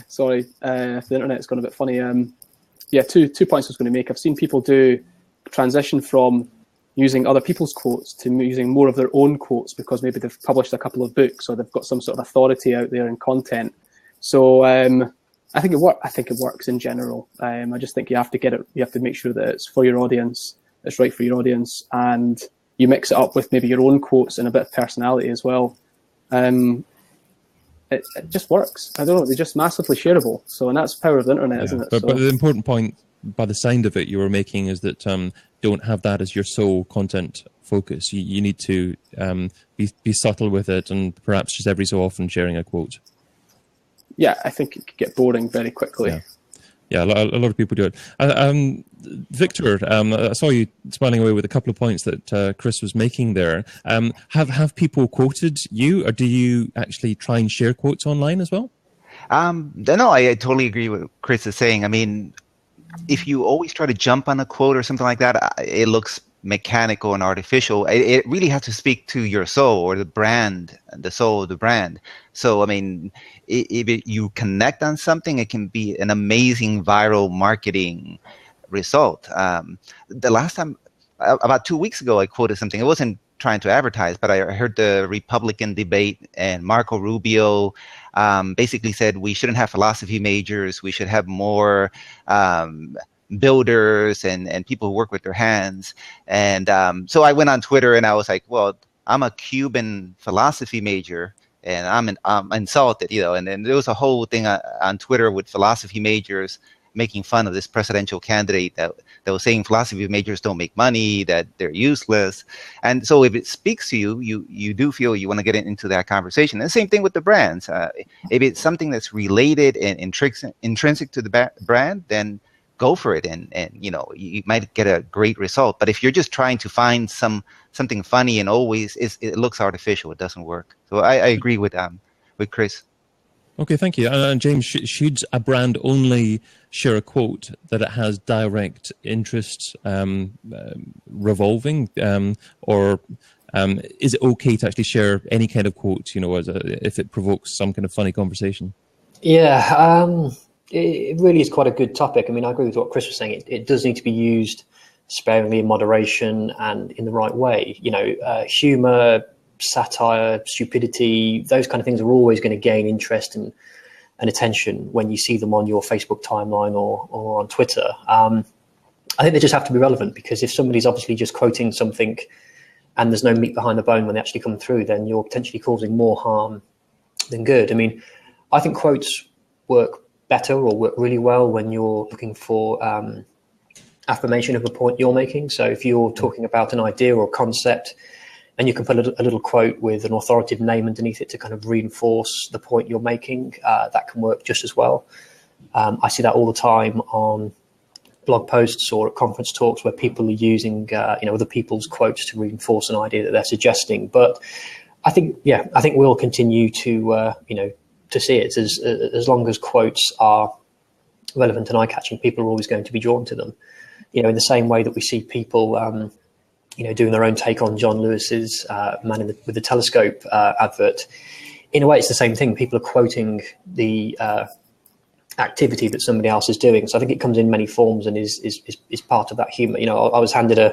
Sorry, the internet's gone a bit funny. Two points I was going to make. I've seen people do transition from using other people's quotes to using more of their own quotes because maybe they've published a couple of books or they've got some sort of authority out there in content. So I think it works in general. I just think you have to make sure that it's for your audience, it's right for your audience, and you mix it up with maybe your own quotes and a bit of personality as well. It just works. I don't know, they're just massively shareable. So, and that's the power of the internet, isn't it? But the important point, by the sound of it, you were making is that don't have that as your sole content focus. You need to be subtle with it, and perhaps just every so often sharing a quote. Yeah, I think it could get boring very quickly. Yeah, a lot of people do it. Victor, I saw you smiling away with a couple of points that Chris was making there. Have people quoted you, or do you actually try and share quotes online as well? No, I totally agree with what Chris is saying. I mean, if you always try to jump on a quote or something like that, it looks mechanical and artificial. It really has to speak to your soul or the brand, the soul of the brand. So, I mean, if you connect on something, it can be an amazing viral marketing result. The last time, about 2 weeks ago, I quoted something. It wasn't trying to advertise, but I heard the Republican debate, and Marco Rubio basically said we shouldn't have philosophy majors. We should have more builders and people who work with their hands. And so I went on Twitter and I was like, well, I'm a Cuban philosophy major and I'm insulted, and then there was a whole thing on Twitter with philosophy majors making fun of this presidential candidate that was saying philosophy majors don't make money, that they're useless. And so if it speaks to you, you do feel you want to get into that conversation. And the same thing with the brands. If it's something that's related and intrinsic to the brand, then go for it, and you might get a great result. But if you're just trying to find something funny and always it looks artificial, it doesn't work. So I agree with Chris. Okay, thank you. And James, should a brand only share a quote that it has direct interest revolving, or is it okay to actually share any kind of quote, if it provokes some kind of funny conversation? Yeah, it really is quite a good topic. I mean, I agree with what Chris was saying. It does need to be used sparingly, in moderation, and in the right way. Humor, satire, stupidity, those kind of things are always going to gain interest and attention when you see them on your Facebook timeline or on Twitter. I think they just have to be relevant, because if somebody's obviously just quoting something and there's no meat behind the bone when they actually come through, then you're potentially causing more harm than good. I mean, I think quotes work better or work really well when you're looking for affirmation of a point you're making. So if you're talking about an idea or concept, and you can put a little quote with an authoritative name underneath it to kind of reinforce the point you're making, that can work just as well. I see that all the time on blog posts or at conference talks where people are using other people's quotes to reinforce an idea that they're suggesting. But I think we'll continue to to see it as long as quotes are relevant and eye-catching. People are always going to be drawn to them. In the same way that we see people doing their own take on John Lewis's Man with the Telescope advert. In a way, it's the same thing. People are quoting the activity that somebody else is doing. So I think it comes in many forms and is part of that humour. I was handed an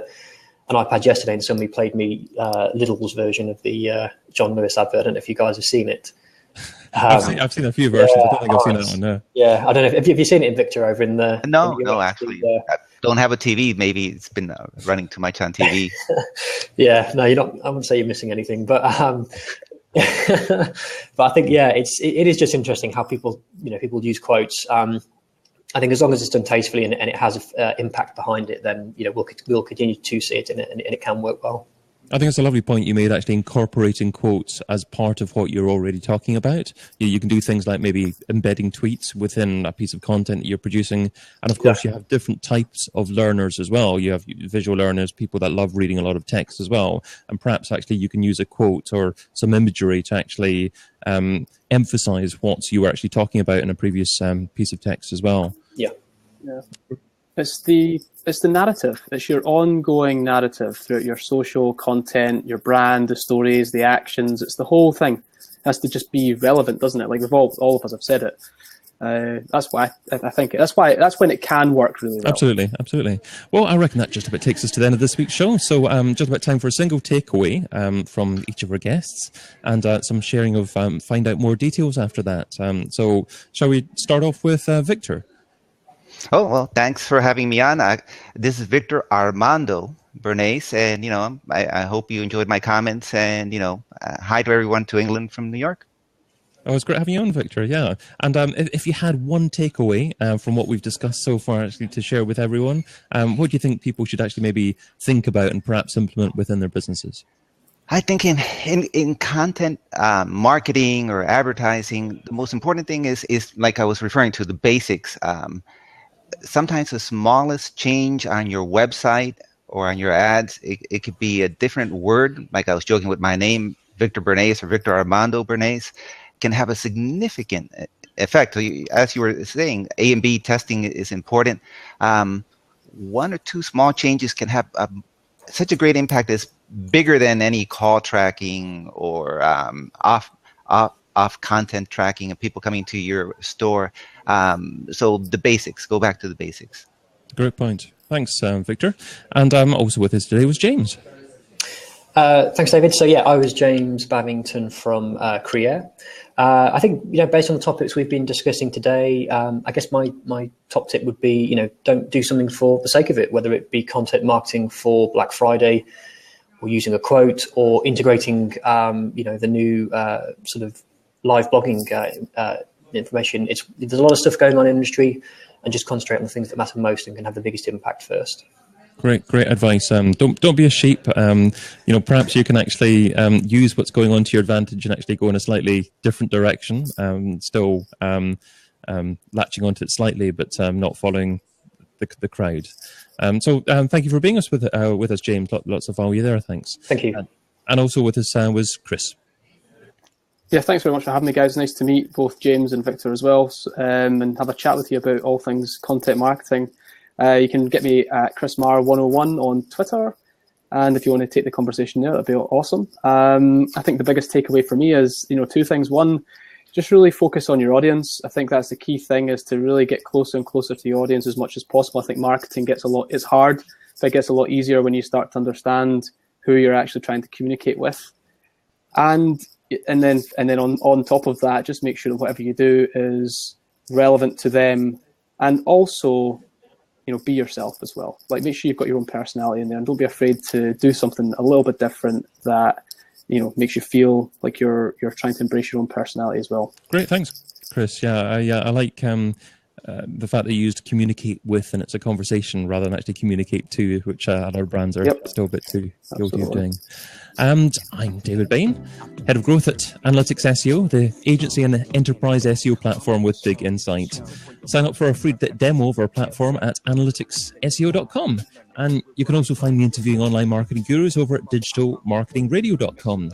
iPad yesterday and somebody played me Lidl's version of the John Lewis advert. I don't know if you guys have seen it. I've seen a few versions. I don't think I've seen that one. No. Yeah, I don't know. Have you seen it, Victor, over in the... No, actually. I don't have a TV. Maybe it's been running too much on TV. Yeah, no, you're not. I wouldn't say you're missing anything, but but I think it is just interesting how people use quotes. I think as long as it's done tastefully and it has impact behind it, then we'll continue to see it and it can work well. I think it's a lovely point you made, actually, incorporating quotes as part of what you're already talking about. You can do things like maybe embedding tweets within a piece of content that you're producing. And of course, you have different types of learners as well. You have visual learners, people that love reading a lot of text as well. And perhaps actually you can use a quote or some imagery to actually emphasize what you were actually talking about in a previous piece of text as well. Yeah. It's the narrative. It's your ongoing narrative throughout your social content, your brand, the stories, the actions. It's the whole thing. It has to just be relevant, doesn't it? Like all of us have said it. That's why I think that's when it can work really well. Absolutely. Well, I reckon that just about takes us to the end of this week's show. So just about time for a single takeaway from each of our guests and some sharing of find out more details after that. So shall we start off with Victor? Oh, well, thanks for having me on. This is Victor Armando Bernays, and, I hope you enjoyed my comments, and, hi to everyone to England from New York. Oh, it's great having you on, Victor, yeah. And if you had one takeaway from what we've discussed so far actually to share with everyone, what do you think people should actually maybe think about and perhaps implement within their businesses? I think in content marketing or advertising, the most important thing is like I was referring to, the basics. Sometimes the smallest change on your website or on your ads, it could be a different word. Like I was joking with my name, Victor Bernays or Victor Armando Bernays, can have a significant effect. As you were saying, A and B testing is important. One or two small changes can have such a great impact that's bigger than any call tracking or off content tracking of people coming to your store. So the basics, go back to the basics. Great point. Thanks, Victor. And also with us today was James. Thanks, David. So I was James Babington from Creare. I think, based on the topics we've been discussing today, I guess my top tip would be, don't do something for the sake of it, whether it be content marketing for Black Friday or using a quote or integrating, the new sort of live blogging information. There's a lot of stuff going on in the industry, and just concentrate on the things that matter most and can have the biggest impact first. Great advice. Don't be a sheep. Perhaps you can actually use what's going on to your advantage and actually go in a slightly different direction. Still latching onto it slightly, but not following the crowd. So thank you for being with us, James. Lots of value there. Thanks. Thank you. And also with us was Chris. Yeah, thanks very much for having me, guys. Nice to meet both James and Victor as well, and have a chat with you about all things content marketing. You can get me at ChrisMarr101 on Twitter, and if you want to take the conversation there, that'd be awesome. I think the biggest takeaway for me is, two things. One, just really focus on your audience. I think that's the key thing, is to really get closer and closer to the audience as much as possible. I think marketing it's hard, but it gets a lot easier when you start to understand who you're actually trying to communicate with. And then on top of that, just make sure that whatever you do is relevant to them, and also, be yourself as well. Like, make sure you've got your own personality in there, and don't be afraid to do something a little bit different that, makes you feel like you're trying to embrace your own personality as well. Great, thanks, Chris. Yeah, I like the fact that you used communicate with, and it's a conversation rather than actually communicate to, which other brands are still a bit too guilty of doing. And I'm David Bain, Head of Growth at Analytics SEO, the agency and enterprise SEO platform with big insight. Sign up for a free demo of our platform at analyticsseo.com. And you can also find me interviewing online marketing gurus over at digitalmarketingradio.com.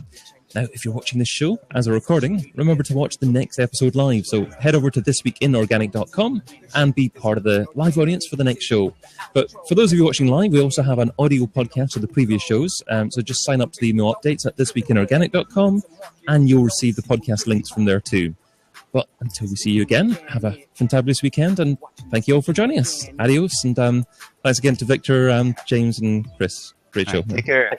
Now, if you're watching this show as a recording, remember to watch the next episode live. So head over to thisweekinorganic.com and be part of the live audience for the next show. But for those of you watching live, we also have an audio podcast of the previous shows. So just sign up to the email updates at thisweekinorganic.com and you'll receive the podcast links from there too. But until we see you again, have a fantabulous weekend, and thank you all for joining us. Adios, and thanks again to Victor, James, and Chris. Great show. Take care.